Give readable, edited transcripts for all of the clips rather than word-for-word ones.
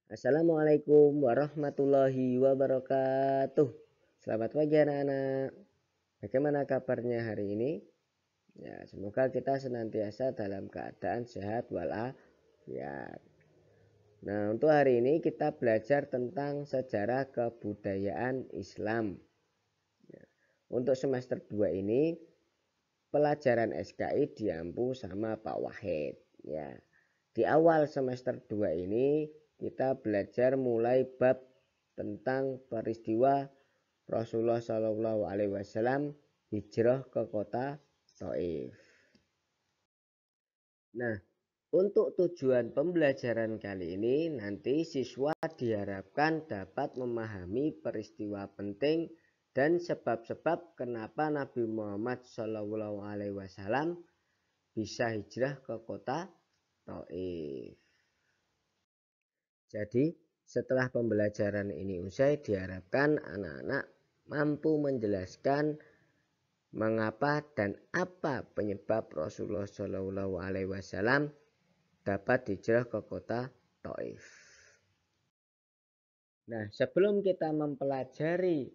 Assalamualaikum warahmatullahi wabarakatuh. Selamat pagi anak-anak. Bagaimana kabarnya hari ini? Ya, semoga kita senantiasa dalam keadaan sehat walafiat. Nah, untuk hari ini kita belajar tentang sejarah kebudayaan Islam. Ya, untuk semester 2 ini pelajaran SKI diampu sama Pak Wahid. Ya, di awal semester 2 ini kita belajar mulai bab tentang peristiwa Rasulullah Shallallahu Alaihi Wasallam hijrah ke kota Taif. Nah, untuk tujuan pembelajaran kali ini nanti siswa diharapkan dapat memahami peristiwa penting dan sebab-sebab kenapa Nabi Muhammad Shallallahu Alaihi Wasallam bisa hijrah ke kota Taif. Jadi setelah pembelajaran ini usai diharapkan anak-anak mampu menjelaskan mengapa dan apa penyebab Rasulullah Shallallahu Alaihi Wasallam dapat hijrah ke kota Taif. Nah, sebelum kita mempelajari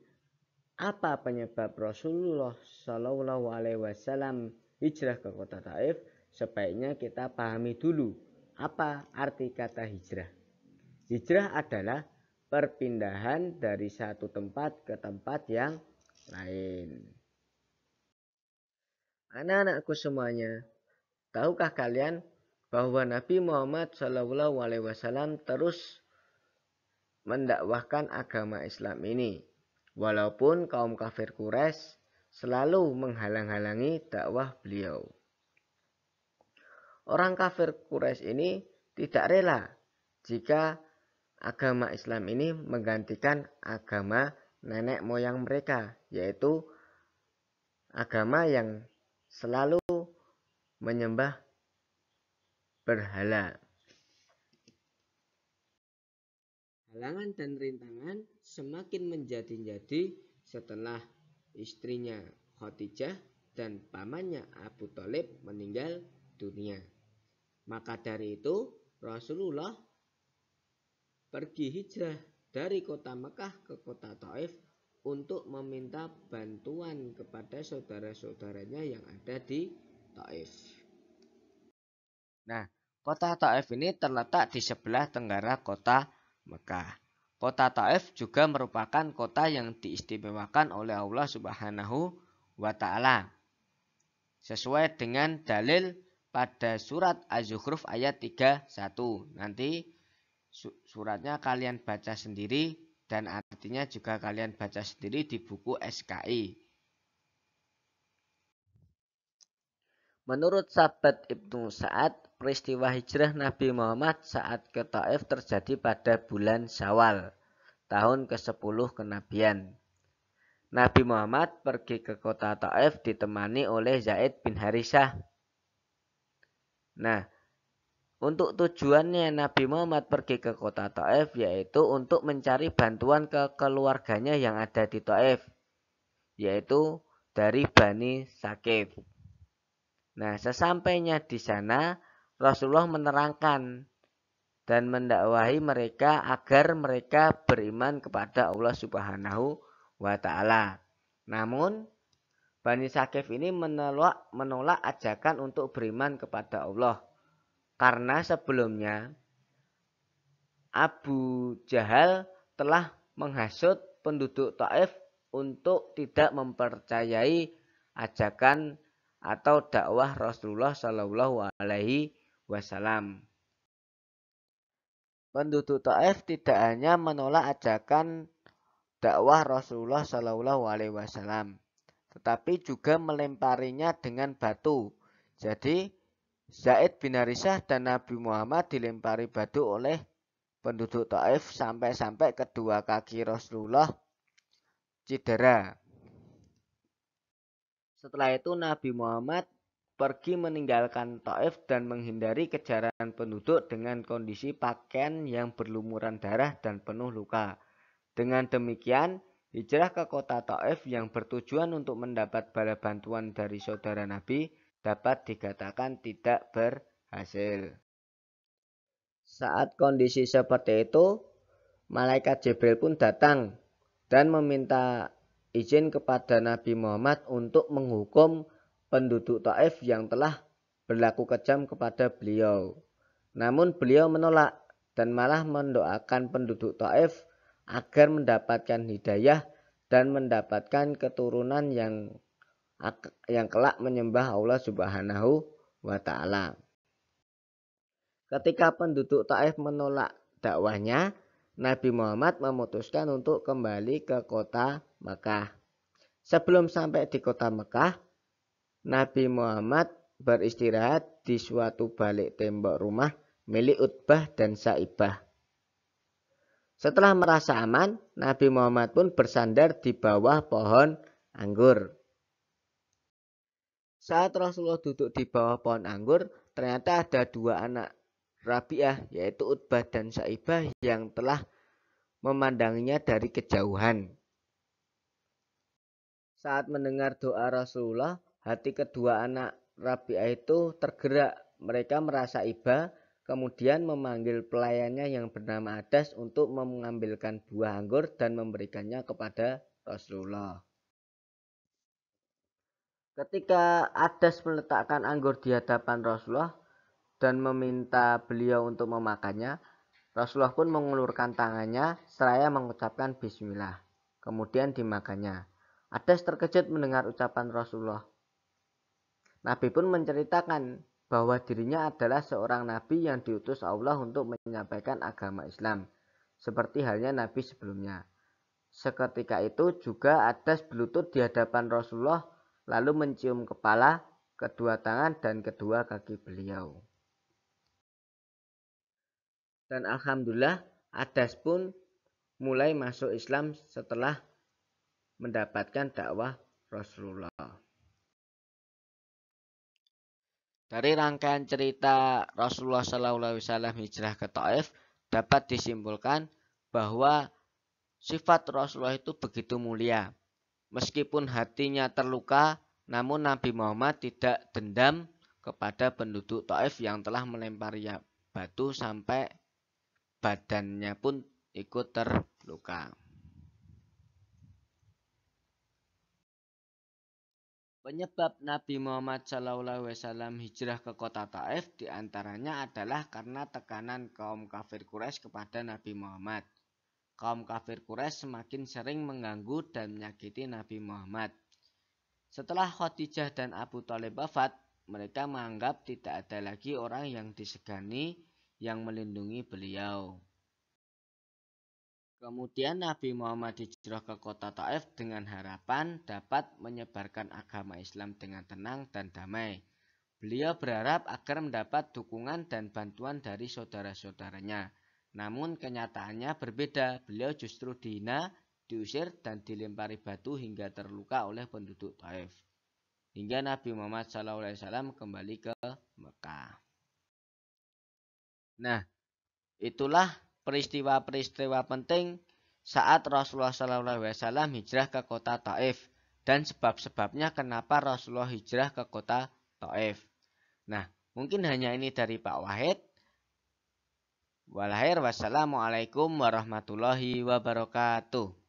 apa penyebab Rasulullah Shallallahu Alaihi Wasallam hijrah ke kota Taif, sebaiknya kita pahami dulu apa arti kata hijrah. Hijrah adalah perpindahan dari satu tempat ke tempat yang lain. Anak-anakku semuanya, tahukah kalian bahwa Nabi Muhammad SAW terus mendakwahkan agama Islam ini, walaupun kaum kafir Quraisy selalu menghalang-halangi dakwah beliau. Orang kafir Quraisy ini tidak rela jika agama Islam ini menggantikan agama nenek moyang mereka, yaitu agama yang selalu menyembah berhala. Halangan dan rintangan semakin menjadi-jadi setelah istrinya Khadijah dan pamannya Abu Thalib meninggal dunia. Maka dari itu Rasulullah pergi hijrah dari kota Mekah ke kota Taif untuk meminta bantuan kepada saudara-saudaranya yang ada di Taif. Nah, kota Taif ini terletak di sebelah tenggara kota Mekah. Kota Taif juga merupakan kota yang diistimewakan oleh Allah Subhanahu wa Ta'ala. Sesuai dengan dalil pada surat Az-Zukhruf ayat 31. Nanti suratnya kalian baca sendiri dan artinya juga kalian baca sendiri di buku SKI. Menurut sahabat Ibnu Sa'ad, peristiwa hijrah Nabi Muhammad saat ke Taif terjadi pada bulan Syawal, tahun ke-10 kenabian. Nabi Muhammad pergi ke kota Taif ditemani oleh Zaid bin Harithah. Nah, untuk tujuannya Nabi Muhammad pergi ke kota Taif yaitu untuk mencari bantuan ke keluarganya yang ada di Taif, yaitu dari Bani Saqif. Nah, sesampainya di sana Rasulullah menerangkan dan mendakwahi mereka agar mereka beriman kepada Allah Subhanahu wa Ta'ala. Namun Bani Saqif ini menolak ajakan untuk beriman kepada Allah, karena sebelumnya Abu Jahal telah menghasut penduduk Taif untuk tidak mempercayai ajakan atau dakwah Rasulullah Shallallahu Alaihi Wasallam. Penduduk Taif tidak hanya menolak ajakan dakwah Rasulullah Shallallahu Alaihi Wasallam, tetapi juga melemparinya dengan batu. Jadi Zaid bin Harithah dan Nabi Muhammad dilempari batu oleh penduduk Taif sampai-sampai kedua kaki Rasulullah cedera. Setelah itu Nabi Muhammad pergi meninggalkan Taif dan menghindari kejaran penduduk dengan kondisi pakaian yang berlumuran darah dan penuh luka. Dengan demikian, hijrah ke kota Taif yang bertujuan untuk mendapat bala bantuan dari saudara Nabi dapat dikatakan tidak berhasil. Saat kondisi seperti itu, malaikat Jibril pun datang dan meminta izin kepada Nabi Muhammad untuk menghukum penduduk Taif yang telah berlaku kejam kepada beliau. Namun beliau menolak dan malah mendoakan penduduk Taif agar mendapatkan hidayah dan mendapatkan keturunan yang kelak menyembah Allah Subhanahu wa taala. Ketika penduduk Taif menolak dakwahnya, Nabi Muhammad memutuskan untuk kembali ke kota Mekah. Sebelum sampai di kota Mekah, Nabi Muhammad beristirahat di suatu balik tembok rumah milik Utbah dan Saibah. Setelah merasa aman, Nabi Muhammad pun bersandar di bawah pohon anggur. Saat Rasulullah duduk di bawah pohon anggur, ternyata ada dua anak Rabi'ah, yaitu Utbah dan Saibah yang telah memandanginya dari kejauhan. Saat mendengar doa Rasulullah, hati kedua anak Rabi'ah itu tergerak. Mereka merasa iba, kemudian memanggil pelayannya yang bernama Adas untuk mengambilkan buah anggur dan memberikannya kepada Rasulullah. Ketika Adas meletakkan anggur di hadapan Rasulullah dan meminta beliau untuk memakannya, Rasulullah pun mengulurkan tangannya seraya mengucapkan bismillah. Kemudian dimakannya. Adas terkejut mendengar ucapan Rasulullah. Nabi pun menceritakan bahwa dirinya adalah seorang nabi yang diutus Allah untuk menyampaikan agama Islam, seperti halnya nabi sebelumnya. Seketika itu juga Adas berlutut di hadapan Rasulullah, lalu mencium kepala, kedua tangan, dan kedua kaki beliau. Dan alhamdulillah Adas pun mulai masuk Islam setelah mendapatkan dakwah Rasulullah. Dari rangkaian cerita Rasulullah SAW hijrah ke Taif dapat disimpulkan bahwa sifat Rasulullah itu begitu mulia. Meskipun hatinya terluka, namun Nabi Muhammad tidak dendam kepada penduduk Taif yang telah melempari batu sampai badannya pun ikut terluka. Penyebab Nabi Muhammad SAW hijrah ke kota Taif diantaranya adalah karena tekanan kaum kafir Quraisy kepada Nabi Muhammad. Kaum kafir Quraisy semakin sering mengganggu dan menyakiti Nabi Muhammad. Setelah Khadijah dan Abu Thalib wafat, mereka menganggap tidak ada lagi orang yang disegani yang melindungi beliau. Kemudian Nabi Muhammad hijrah ke kota Taif dengan harapan dapat menyebarkan agama Islam dengan tenang dan damai. Beliau berharap agar mendapat dukungan dan bantuan dari saudara-saudaranya. Namun kenyataannya berbeda, beliau justru dihina, diusir dan dilempari batu hingga terluka oleh penduduk Taif. Hingga Nabi Muhammad SAW kembali ke Mekah. Nah, itulah peristiwa-peristiwa penting saat Rasulullah SAW hijrah ke kota Taif dan sebab-sebabnya kenapa Rasulullah hijrah ke kota Taif. Nah, mungkin hanya ini dari Pak Wahid. Wassalamualaikum warahmatullahi wabarakatuh.